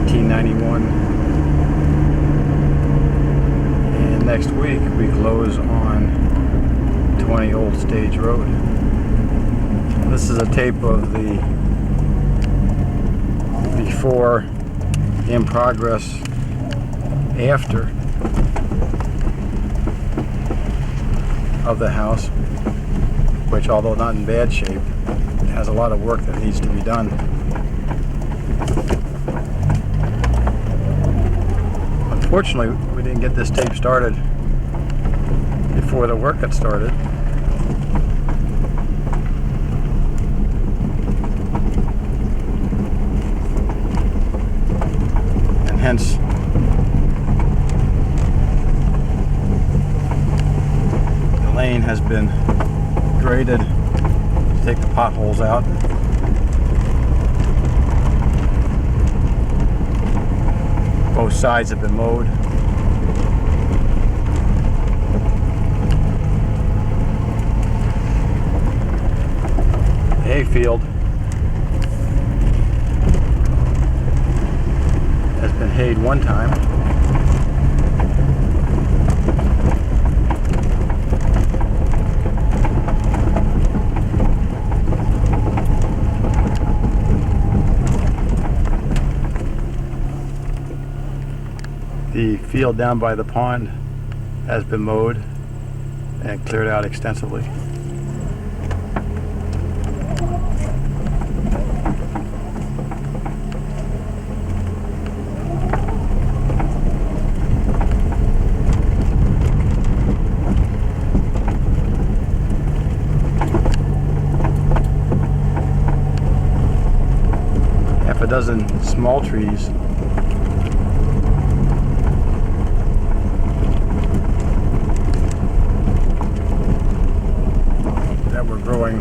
1991. And next week we close on 20 Old Stage Road. This is a tape of the before, in progress, after of the house, which, although not in bad shape, has a lot of work that needs to be done. Unfortunately, we didn't get this tape started before the work got started. And hence, the lane has been graded to take the potholes out. Both sides have been mowed. The hayfield has been hayed one time. The field down by the pond has been mowed and cleared out extensively. Half a dozen small trees were growing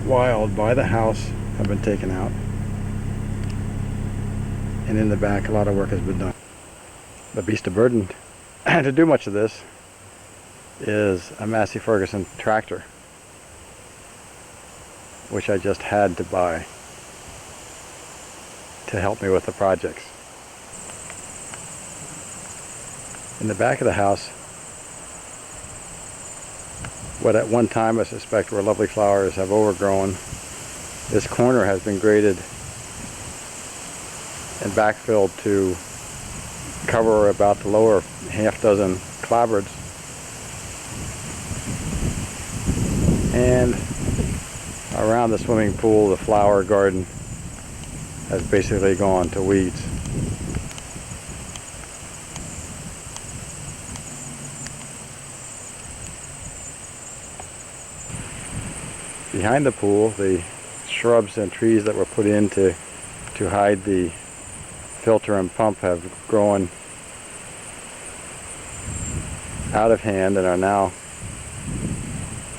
wild by the house have been taken out, and in the back a lot of work has been done. The beast of burden to do much of this is a Massey Ferguson tractor, which I just had to buy to help me with the projects. In the back of the house, what at one time I suspect were lovely flowers have overgrown. This corner has been graded and backfilled to cover about the lower half dozen clapboards. And around the swimming pool, the flower garden has basically gone to weeds. Behind the pool, the shrubs and trees that were put in to hide the filter and pump have grown out of hand and are now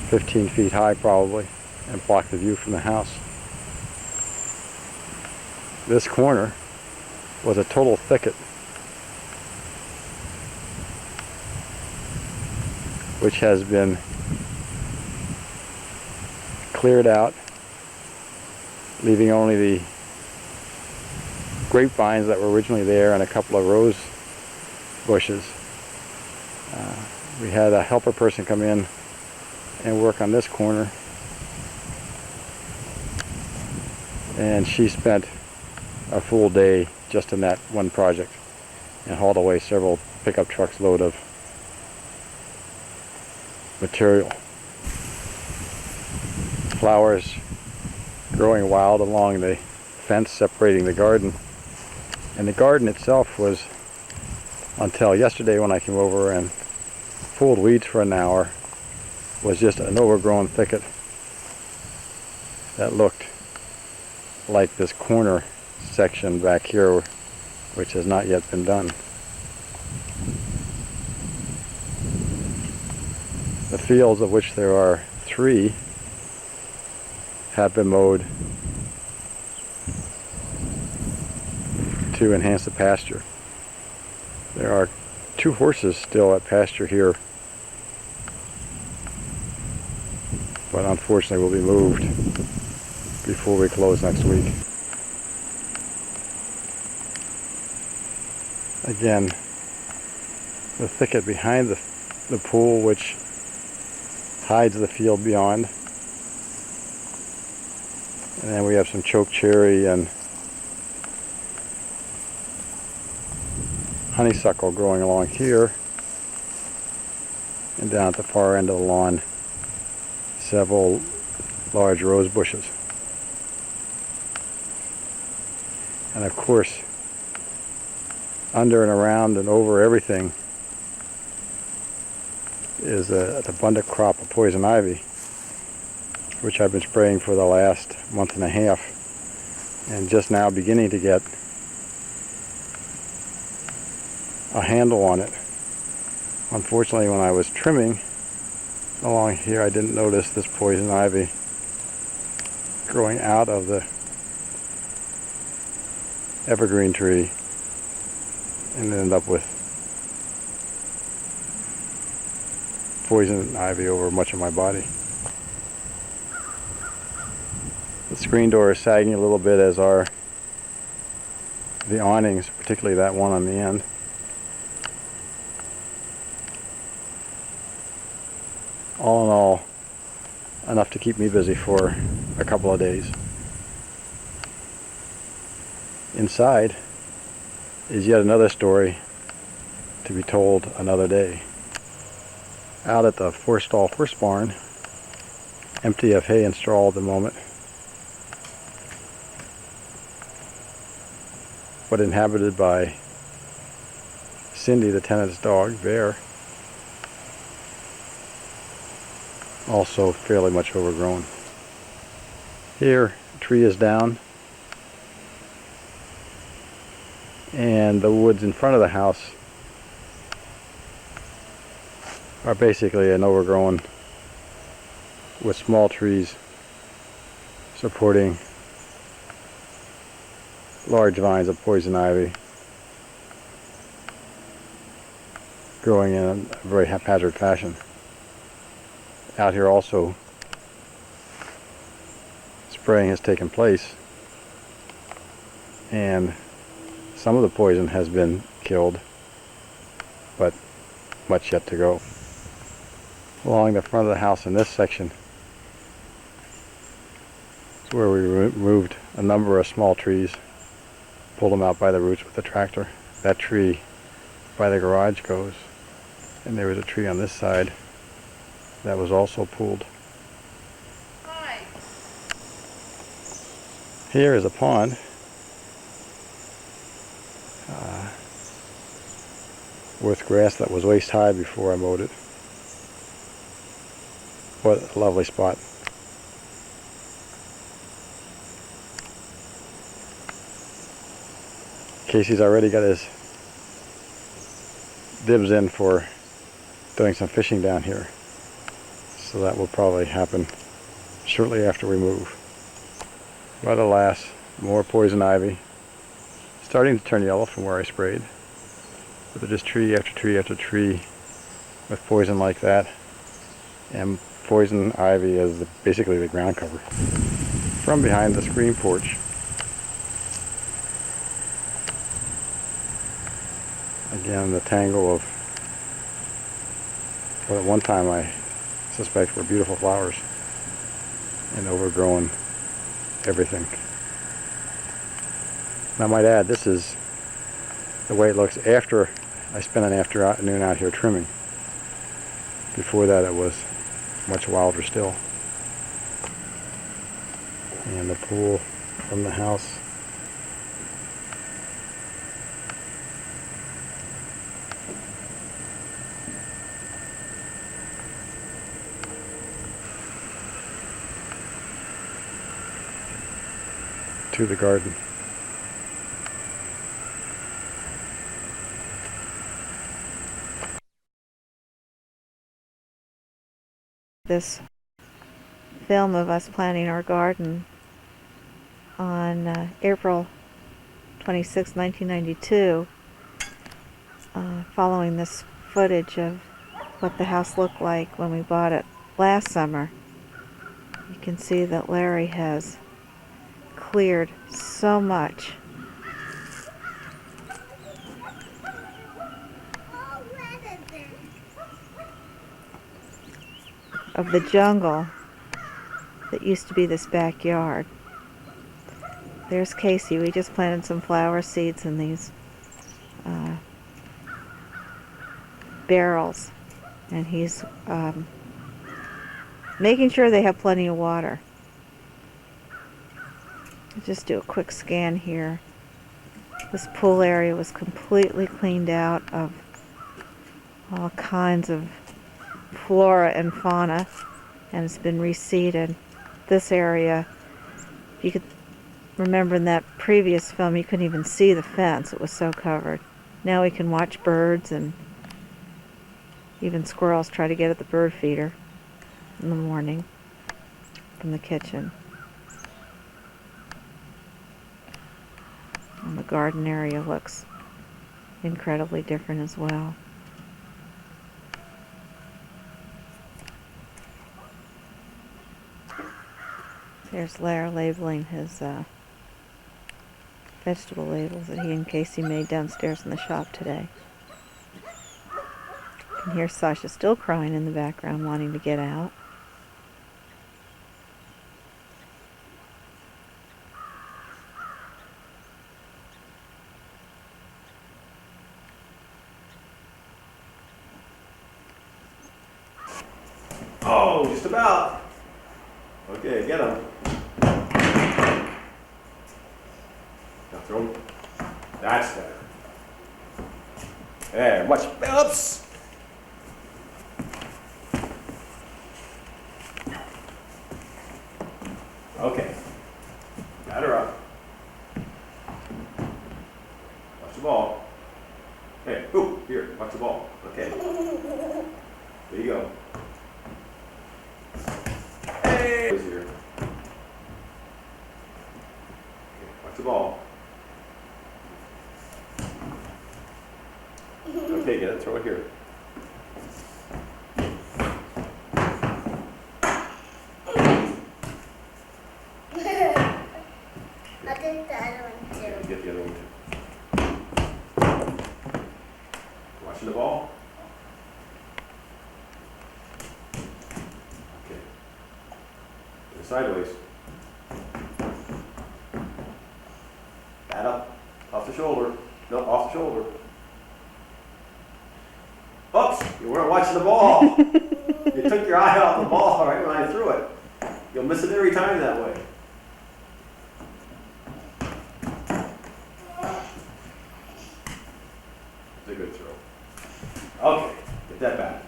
15 feet high probably and block the view from the house. This corner was a total thicket, which has been cleared out, leaving only the grapevines that were originally there and a couple of rose bushes. We had a helper person come in and work on this corner, and she spent a full day just in that one project and hauled away several pickup trucks load of material. Flowers growing wild along the fence separating the garden, and the garden itself was, until yesterday when I came over and pulled weeds for an hour, was just an overgrown thicket that looked like this corner section back here, which has not yet been done. The fields, of which there are 3, have been mowed to enhance the pasture. There are 2 horses still at pasture here, but unfortunately will be moved before we close next week. Again, the thicket behind the pool, which hides the field beyond. And then we have some choke cherry and honeysuckle growing along here. And down at the far end of the lawn, several large rose bushes. And of course, under and around and over everything is an abundant crop of poison ivy, which I've been spraying for the last month and a half, and just now beginning to get a handle on it. Unfortunately, when I was trimming along here, I didn't notice this poison ivy growing out of the evergreen tree, and ended up with poison ivy over much of my body. The screen door is sagging a little bit, as are the awnings, particularly that one on the end. All in all, enough to keep me busy for a couple of days. Inside is yet another story to be told another day. Out at the four-stall horse barn, empty of hay and straw at the moment, but inhabited by Cindy, the tenant's dog, Bear, also fairly much overgrown. Here, a tree is down, and the woods in front of the house are basically an overgrown with small trees supporting large vines of poison ivy growing in a very haphazard fashion. Out here also, spraying has taken place, and some of the poison has been killed, but much yet to go. Along the front of the house in this section is where we removed a number of small trees, pulled them out by the roots with the tractor. That tree by the garage goes, and there was a tree on this side that was also pulled. Hi. Here is a pond. With grass that was waist high before I mowed it. What a lovely spot. Casey's already got his dibs in for doing some fishing down here, so that will probably happen shortly after we move. But alas, more poison ivy, starting to turn yellow from where I sprayed. But just tree after tree after tree with poison like that, and poison ivy as basically the ground cover. From behind the screen porch, again the tangle of what at one time I suspect were beautiful flowers, and overgrown everything. And I might add, this is the way it looks after I spent an afternoon out here trimming. Before that it was much wilder still. And the pool from the house. To the garden. This film of us planting our garden on April 26, 1992, following this footage of what the house looked like when we bought it last summer. You can see that Larry has cleared so much of the jungle that used to be this backyard. There's Casey. We just planted some flower seeds in these barrels, and he's making sure they have plenty of water. I'll just do a quick scan here. This pool area was completely cleaned out of all kinds of flora and fauna, and it's been reseeded. This area, if you could remember in that previous film, you couldn't even see the fence. It was so covered. Now we can watch birds, and even squirrels try to get at the bird feeder in the morning from the kitchen. And the garden area looks incredibly different as well. There's Larry labeling his vegetable labels that he and Casey made downstairs in the shop today. You can hear Sasha still crying in the background, wanting to get out. Oh, just about. Okay, get him. Now throw him. That's better. There, much. Oops. Okay. Got her up. Watch the ball. Hey, ooh, here, watch the ball. Okay. There you go. Hey! Here. Okay, watch the ball. Okay, get it, throw it here. I'll take the other one too. Okay, get the other one too. Watching the ball? Okay. Sideways. Bat up. Off the shoulder. No, off the shoulder. Oops! You weren't watching the ball. You took your eye off the ball right when I threw it. You'll miss it every time that way. It's a good throw. Okay, get that back.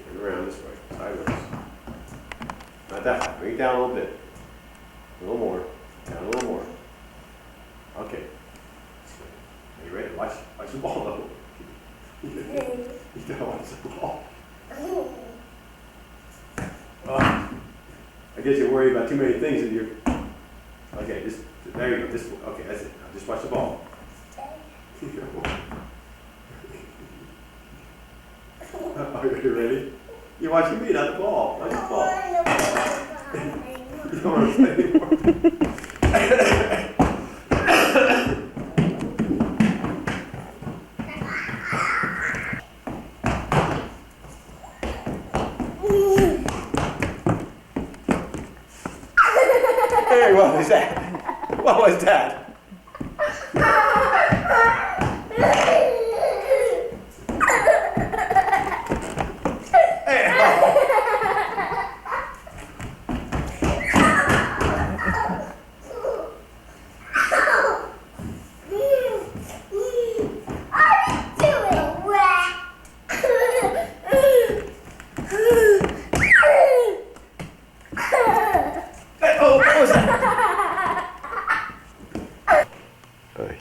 Turn around this way, sideways. Not that high. Bring it down a little bit. A little more. Down a little more. Okay. Are you ready? Watch the ball though. You gotta watch the ball. I guess you're worried about too many things in your. Okay, just there you go. Just okay. That's it. Now just watch the ball. Are you ready? You're watching me, not the ball. Watch the ball. You don't want to play anymore. Hey, what was that? What was that?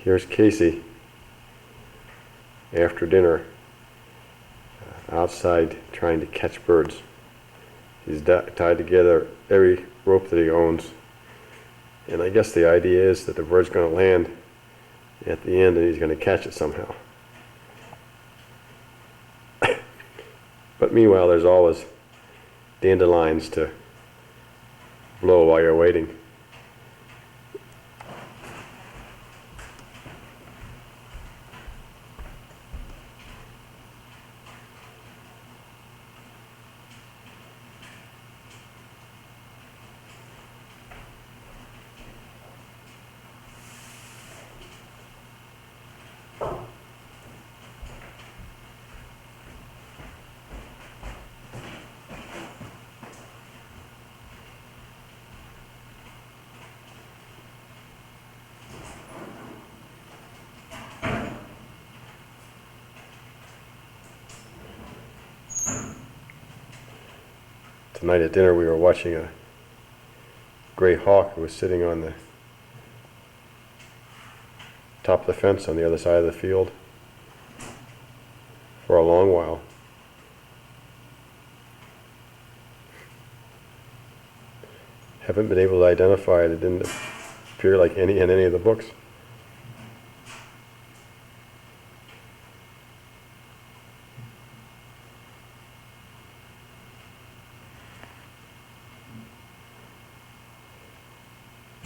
Here's Casey after dinner outside trying to catch birds. He's tied together every rope that he owns, and I guess the idea is that the bird's going to land at the end and he's going to catch it somehow. But meanwhile, there's always dandelions to blow while you're waiting. Tonight at dinner we were watching a gray hawk who was sitting on the top of the fence on the other side of the field for a long while. Haven't been able to identify it. It didn't appear like any in any of the books.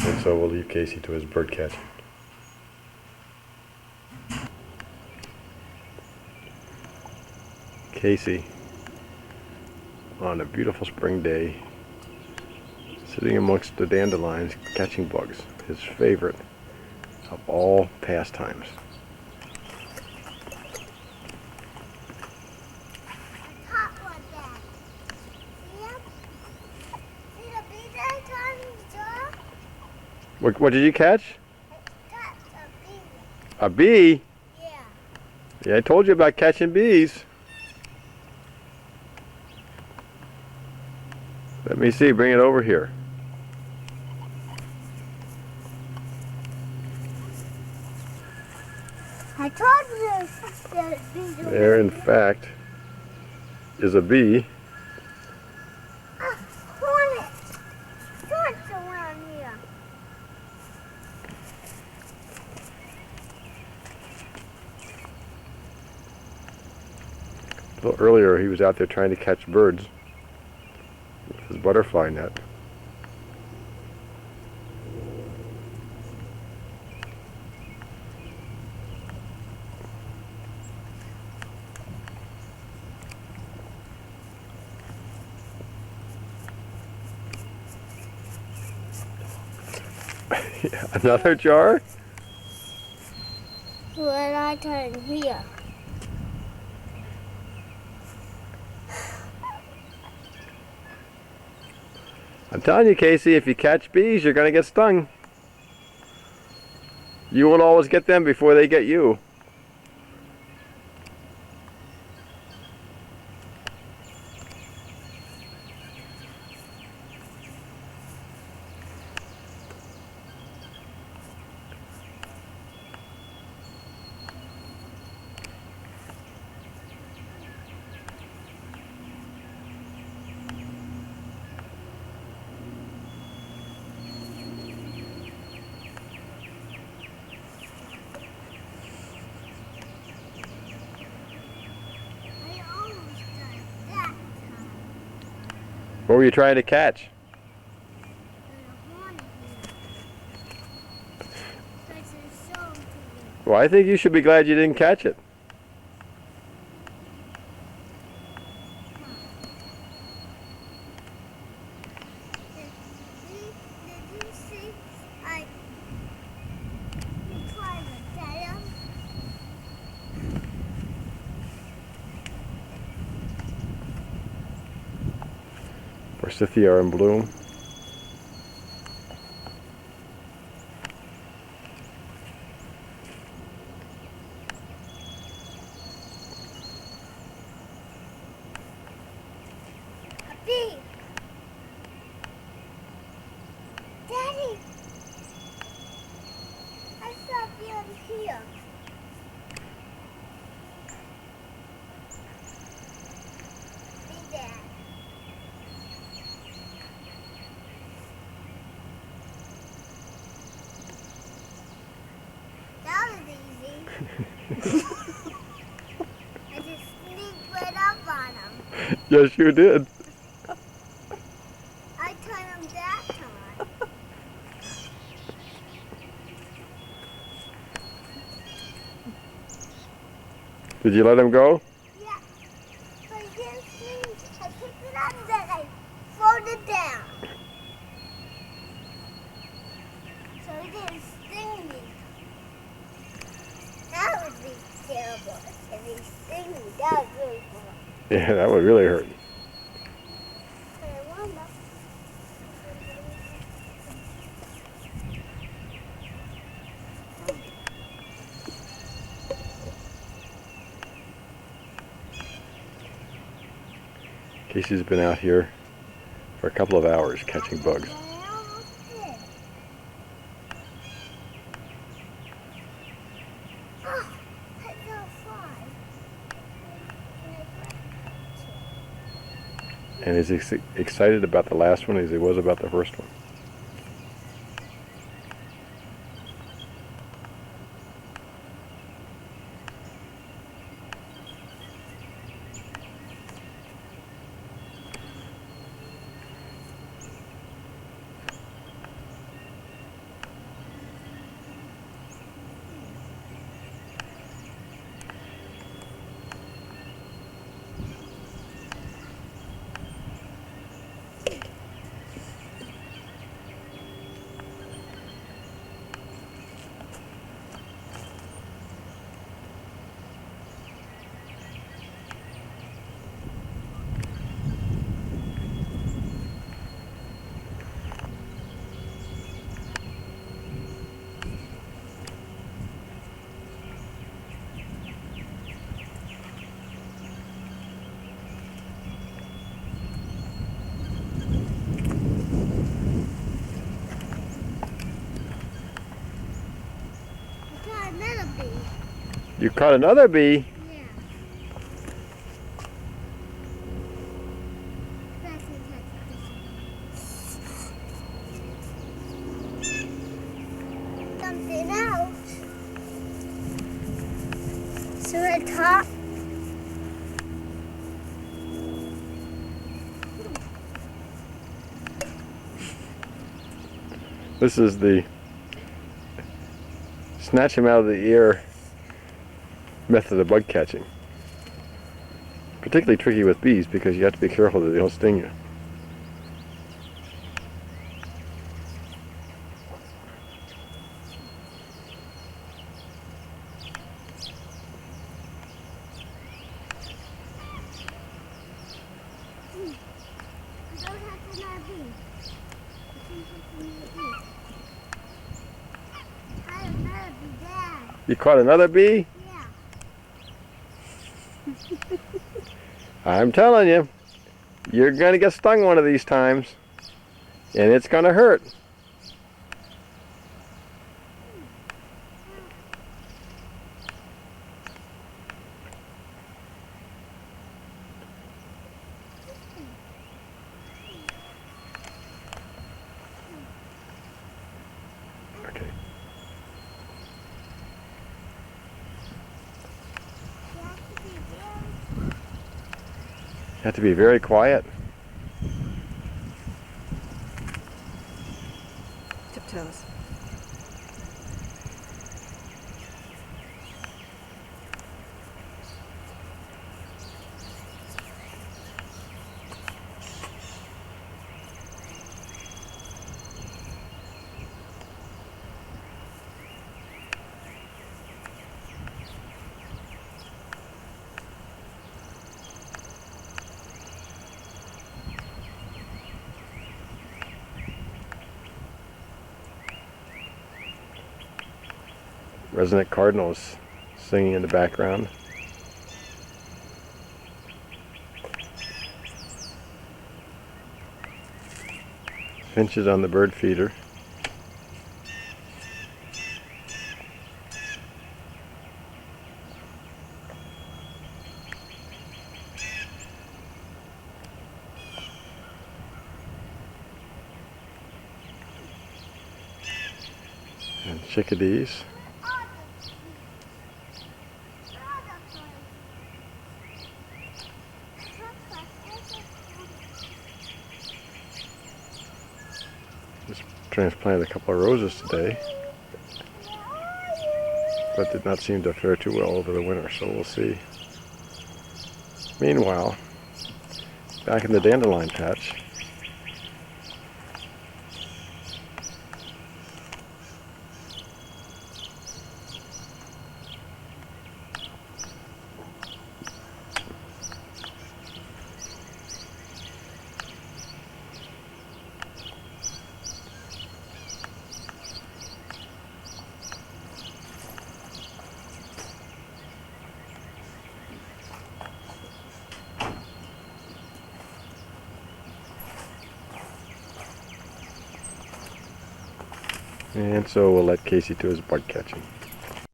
And so we'll leave Casey to his bird catching. Casey, on a beautiful spring day, sitting amongst the dandelions catching bugs, his favorite of all pastimes. Top one, Dad. See him? See the bee that got in the jar? What did you catch? That's a bee. A bee? Yeah. Yeah, I told you about catching bees. Let me see, bring it over here. I told you that bees were There, in fact, is a bee. hornets. Hornets around here. A little earlier, he was out there trying to catch birds with his butterfly net. Another jar? What I turn here? I'm telling you, Casey, if you catch bees, you're going to get stung. You won't always get them before they get you. I almost got it that time. What were you trying to catch? And a hornet here. Because it's so big. Well, I think you should be glad you didn't catch it. Did you see I tried to get him? Forsythia are in bloom. A bee. Daddy, I saw a bee over here. Bee Dad. That was easy. I just sneaked right up on him. Yes, you did. I turned him that time. Did you let him go? Yeah. But he didn't sting me. I picked it up and then I floated down. So he didn't sting me. That would be terrible if he sting me. That would really hurt. Yeah, that would really hurt. But I wonder. Casey's been out here for a couple of hours catching bugs. I almost did. Oh, I got a fly. And he's excited about the last one as he was about the first one. I got another bee. You caught another bee. Yeah. That's something else. So at top. This is the snatch him out of the air method of bug catching. Particularly tricky with bees because you have to be careful that they don't sting you. I don't have another bee. I think it's another bee. I have another bee there. You caught another bee? Yeah. I'm telling you, you're going to get stung one of these times, and it's going to hurt. Okay. You have to be very quiet. Tiptoes. Resonant cardinals singing in the background. Finches on the bird feeder. And chickadees. Just transplanted a couple of roses today, but did not seem to fare too well over the winter, so we'll see. Meanwhile, back in the dandelion patch, And so we'll let Casey to his bug catching.